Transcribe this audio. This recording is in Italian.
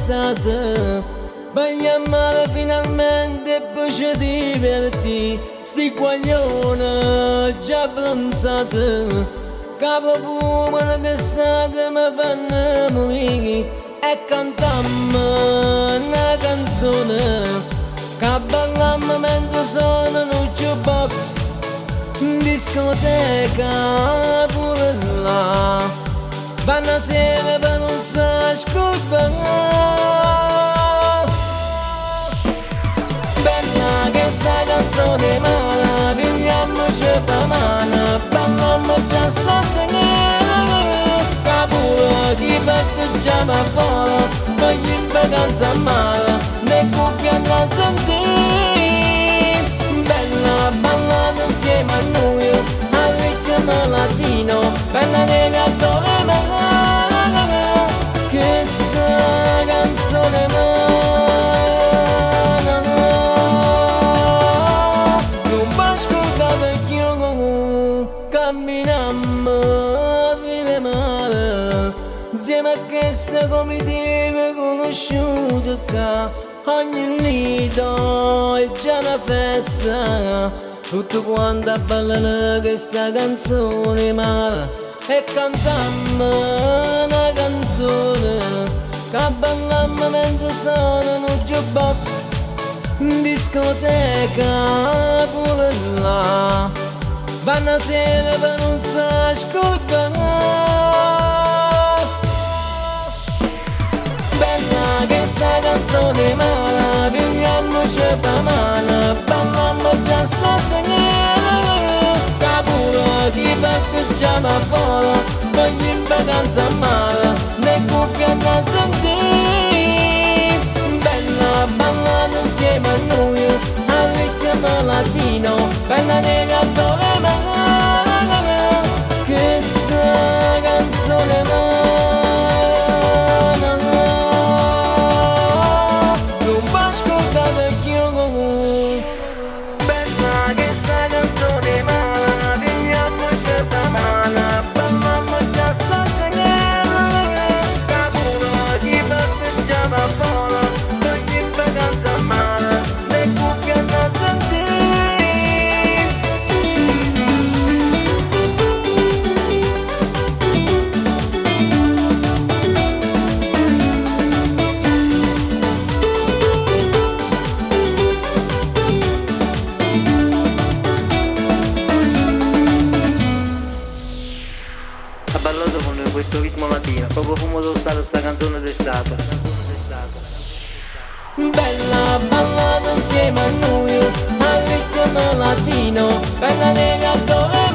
d'estate. Vai a mare finalmente e poi ci diverti. Sti guaglione già pranzate, capo fumano d'estate mi fanno morire. E cantammo una canzone che ballammo mentre sono in un jukebox, in discoteca pure là. Vanno sera per non s'ascoltare. Bella che sta canzone mala, pigliamoci per mano, ballammo già stasera. Capura chi batteggiamo fuori, poi in vacanza a mare, le cuffie a sentire. Bella ballata insieme a noi, al ritmo latino, bella neve a dove male, che sta canzone mala, non va ascoltata più, camminammo, vive male, insieme a questa comitiva conosciuta qua, ogni nido è già una festa, tutto quanto ballano questa canzone ma e cantammo una canzone che ballammo mentre sono in un jukebox, in discoteca pure là. Vanno sera per non s'ascoltare. Bella che sta canzone mala, pigliamoci per mano, ballammo già stasera. Capura chi batteggiamo fuori, poi in vacanza a mare, le cuffie a sentire. Bella ballata insieme a noi, al ritmo latino, bella nera dove male, che sta canzone mala. Ha ballato con noi questo ritmo latino, proprio fumo tostato sta canzone d'estate. Bella ballata insieme a noi, al ritmo latino, bella nera dove